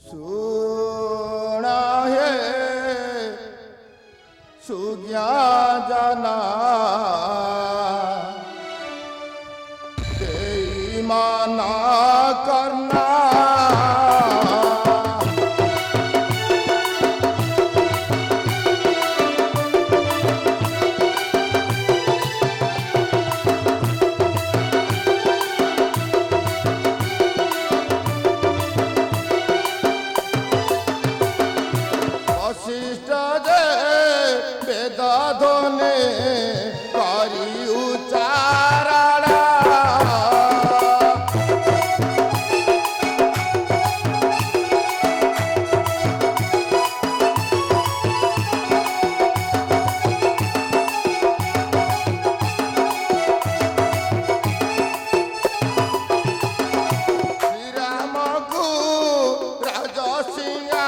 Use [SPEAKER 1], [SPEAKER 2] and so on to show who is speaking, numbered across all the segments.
[SPEAKER 1] सुना है सुज्ञा जाना बेईमाना करना वशिष्ठ जे वेदाधने करी उच्चारणा श्रीरामको राजसिंहा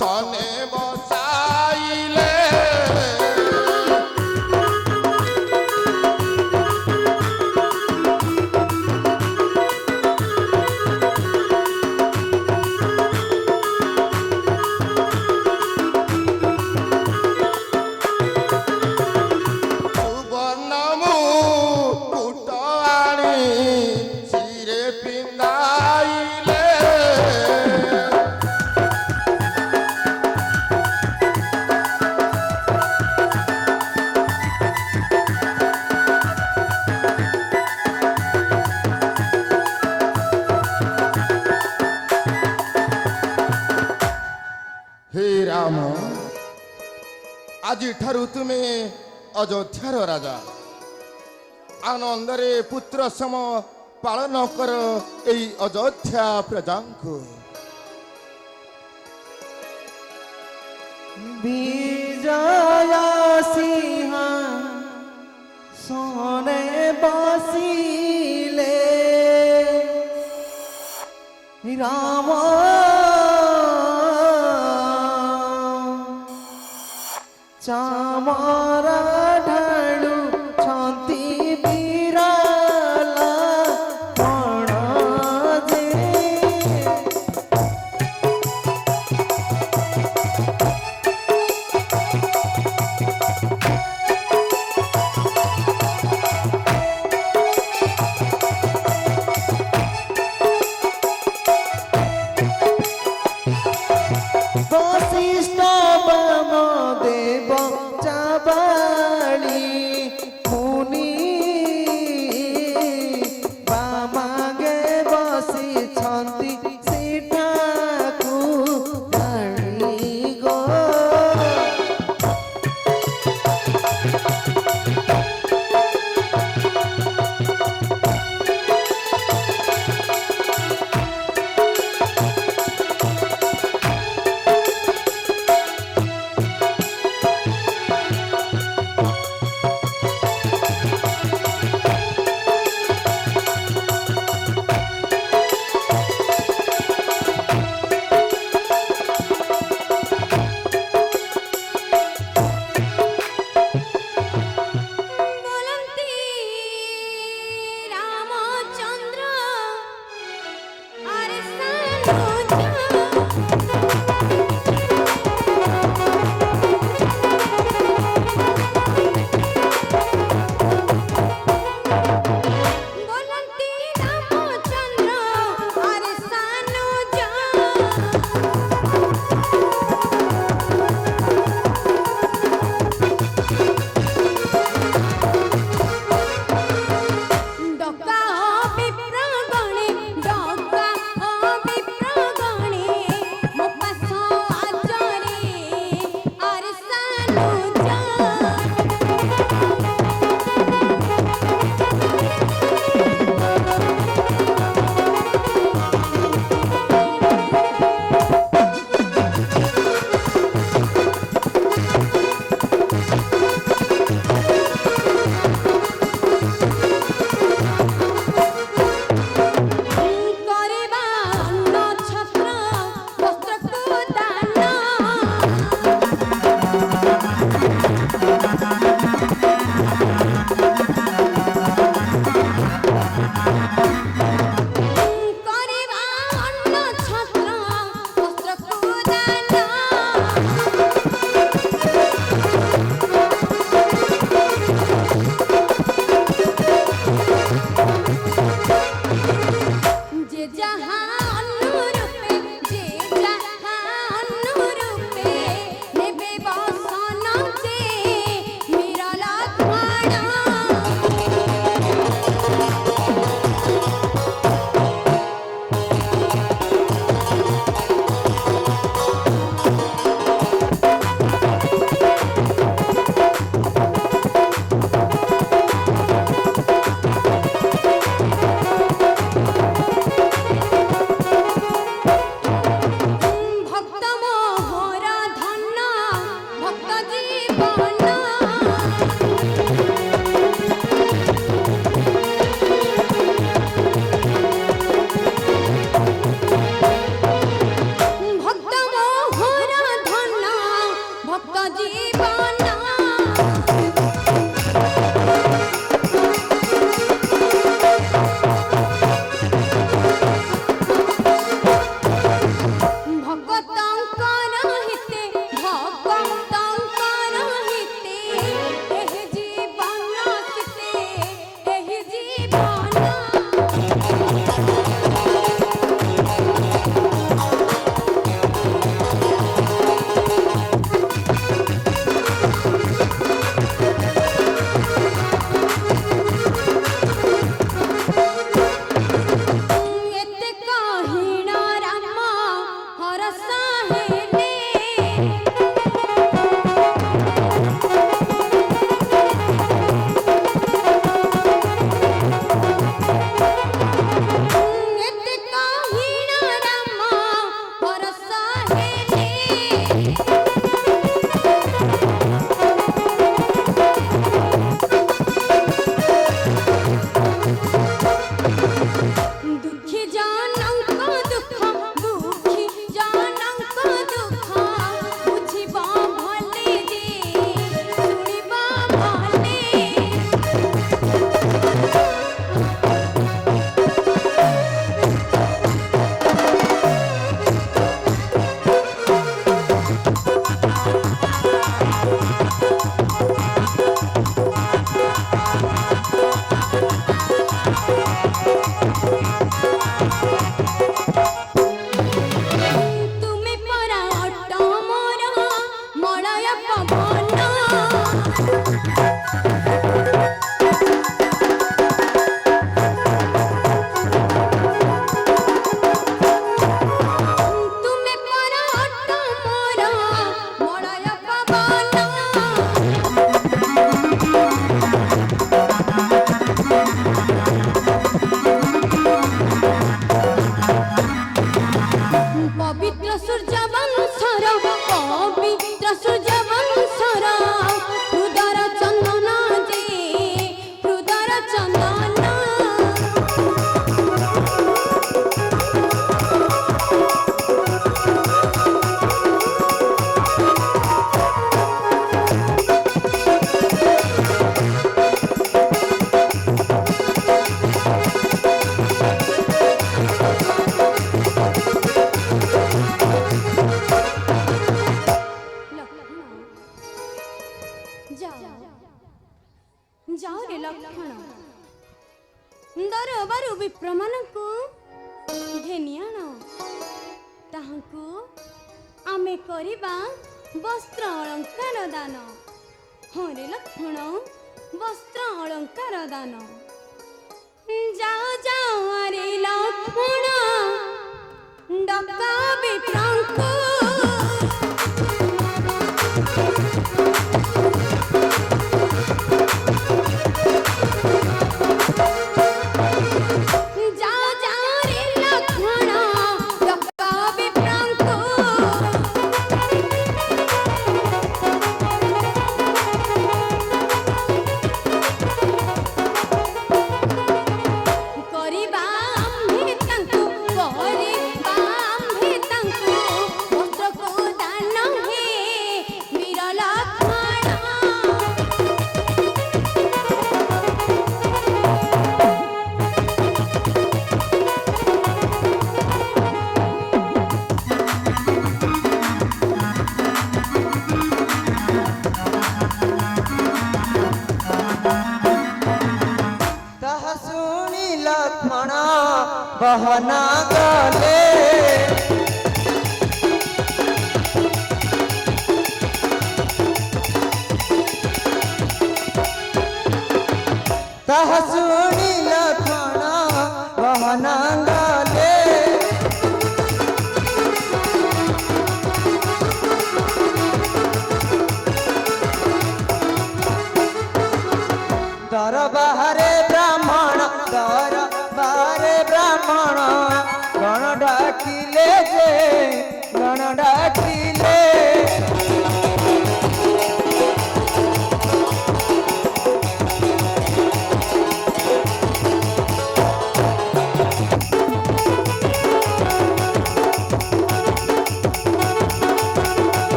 [SPEAKER 1] सने बसाइले सुवर्णमु कुट आणी शिरे पिंधाइले हे राम आज ठारू तुमे अयोध्यार राजा आनंदरे पुत्र सम पालन कर एई अयोध्या प्रजांकु
[SPEAKER 2] विजय सिंह सोने बसिले राम चामरा ढालु छंती बिराला पण जे
[SPEAKER 3] जहाँ अनुरूपे जे जहाँ अनुरूपे नेबे बसन के मेरा लक्षण भक्त मोहर धन भक्त जीवन भक्त मोहर धन भक्त जीवन भगतंकर हिते भगतंकर हिते एहि जीवन सिते एहि जीवन एते कहिण राम हरस हेले एते कहिण राम हरस हेले दुखी जानंक दुख दुखी जानंक दुख बुझिबा भले जे सुनिबा भले तुमे परा अट मोर मलय पवन तुमे परा अट मोर मलय पवन पवित्र सूर्य वंशर पवित्र सूर्य वंशर हृदर चंदन जे हृदर चंदन जाओ रे लक्षण दरबारु विप्रମାନଙ୍କୁ ଘେନି ଆଣ ତାହାଙ୍କୁ ଆମେ କରିବା ବସ୍ତ୍ର ଅଳଙ୍କାର ଦାନ ହଁ ରେ ଲକ୍ଷ୍ମଣ ବସ୍ତ୍ର ଅଳଙ୍କାର ଦାନ ଯାଅ ଯାଅ ଆରେ ଲକ୍ଷ୍ମଣ ଡକା ବିପ୍ରଙ୍କୁ जाओ जाओ रे लक्ष्मण डका विप्रଙ୍କୁ କରିବା ଆମ୍ଭେ ତାଙ୍କୁ
[SPEAKER 2] गहना गले ताहा सुनी लखन गहना गले दरबारे ब्राह्मण दरबारे ब्राह्मण गण डाकिले जे गण डाकिले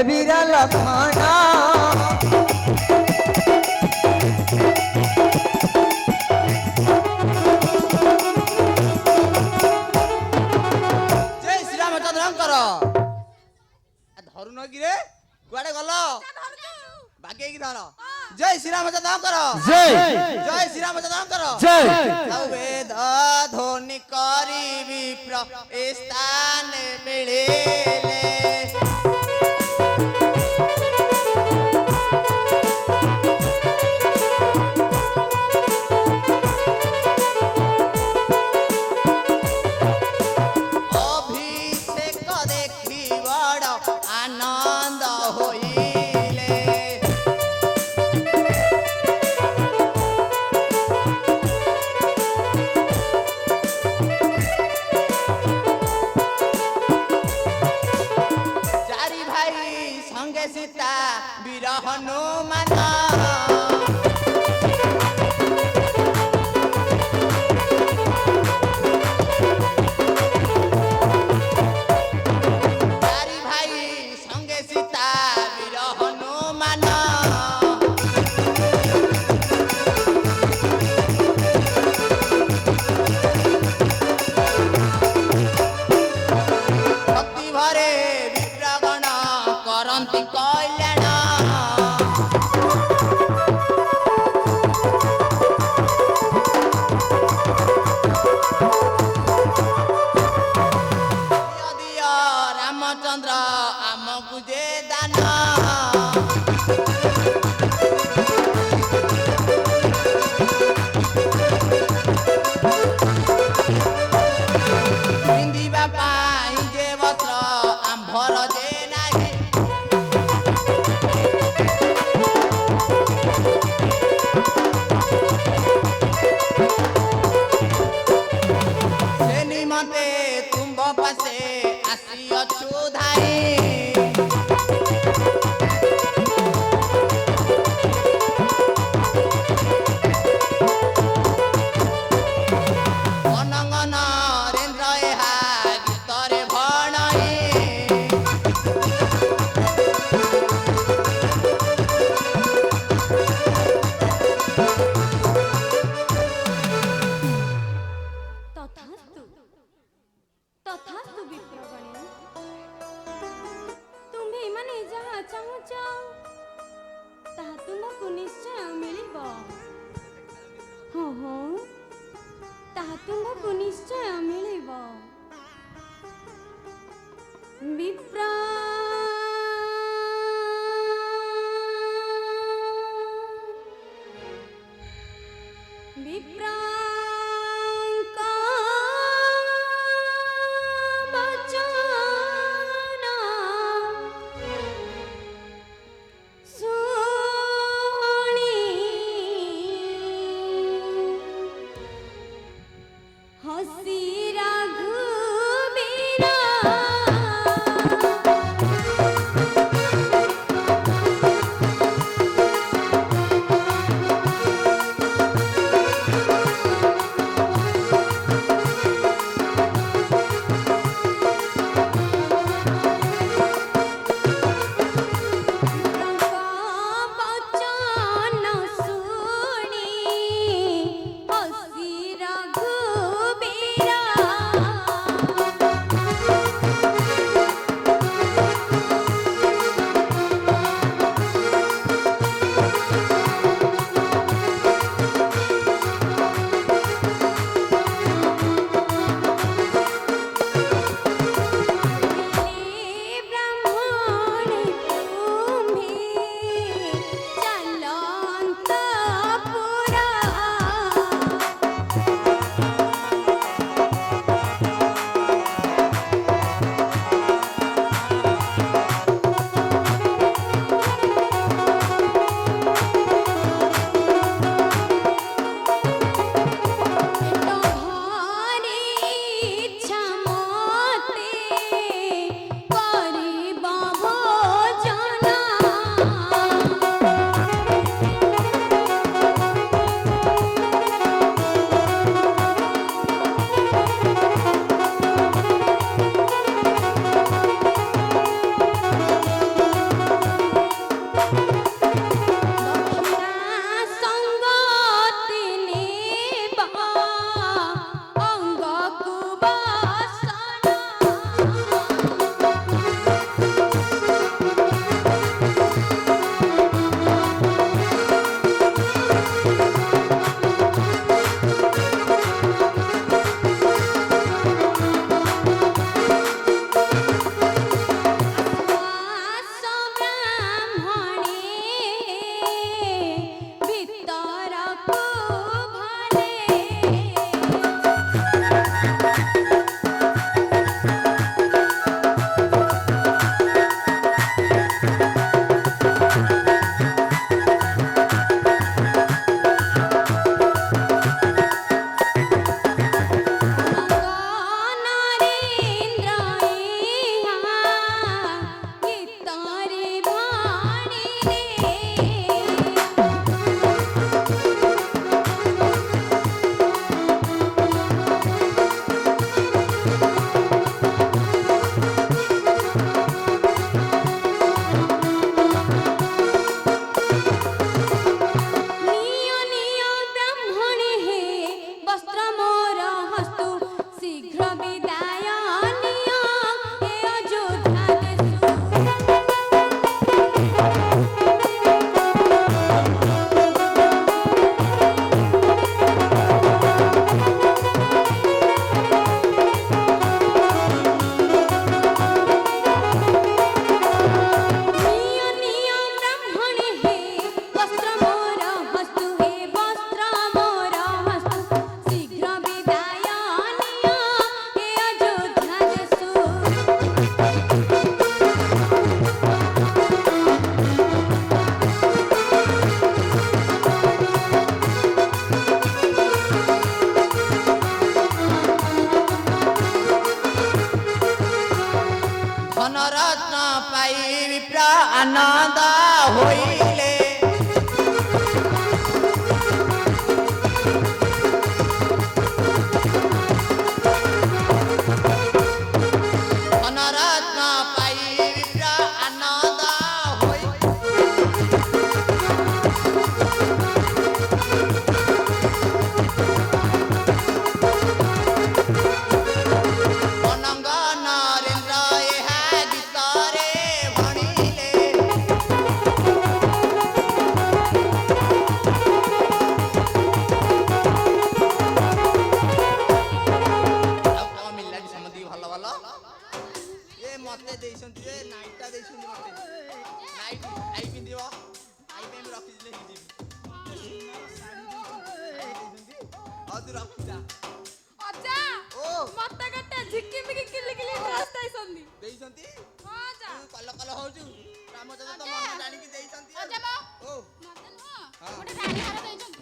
[SPEAKER 2] वीरा लखना
[SPEAKER 4] जय श्री रामचंद्र धरु न गिरे कुआडे गल बागे की धर जय श्री रामचंद्र
[SPEAKER 2] जय
[SPEAKER 4] जय श्री रामचंद्र
[SPEAKER 2] जय
[SPEAKER 4] वेद ध्वनि करी विप्र स्थान मिले आनंद होइले चारि भाई संगे सीता वीर हनुमान कल्याण दिया रामचंद्र आमको जे दाना पिंधिबा पाई जे वस्त्र आंभर जे नाही मते तुम पासे आसियो चुधाई अनंगन रेन्द्र एहा गीतरे भणाई
[SPEAKER 3] तथास्तु विप्रगणे तुम्हें माने जहाँ चाहुच ताहा तुमको निश्चय मिलिब हाँ हाँ ताहा तुमको निश्चय मिलिब विप्र हसी रघुबीरा
[SPEAKER 4] ହୋଇଲେ ଧନରତ୍ନ ପାଇ ବିପ୍ର ଆନନ୍ଦ ହୋଇ ଅନଙ୍ଗ ନରେନ୍ଦ୍ର ଏହା ଗୀତରେ ଭଣିଲେ ଆଉ କଣ ମିଳିଲା କି ସମସ୍ତଙ୍କୁ ଭଲ ଭଲ ଏ ମତେ ଦେଇଛନ୍ତି ଯେ ନାଇଟଟା ଦେଇଛନ୍ତି ମତେ ନାଇଟ ଆଇ ପିନ୍ଧିବ ଆଇ ପାଇଁ ମୁଁ ରଖିଥିଲେ ହେଇଯିବି ହଉ ତୁ ରଖିଥା
[SPEAKER 3] ଅଜା
[SPEAKER 4] ଓ
[SPEAKER 3] ମତେ କେତେ ଝିକିମିକି କିଲିକିଲି ଡ୍ରେସ୍ ଦେଇଛନ୍ତି
[SPEAKER 4] ଦେଇଛନ୍ତି
[SPEAKER 3] ହଁ ଅଜା
[SPEAKER 4] ତୁ କଲ କଲ ହଉଛୁ ରାମଚନ୍ଦ୍ର ତ ମନ ଜାଣିକି ଦେଇଛନ୍ତି
[SPEAKER 3] ଅଜା ବୋ
[SPEAKER 4] ଓ
[SPEAKER 3] ମତେ ନୁହଁ
[SPEAKER 4] ହଁ।
[SPEAKER 3] ଗୋଟେ ରାଣୀ ହାର ଦେଇଛନ୍ତି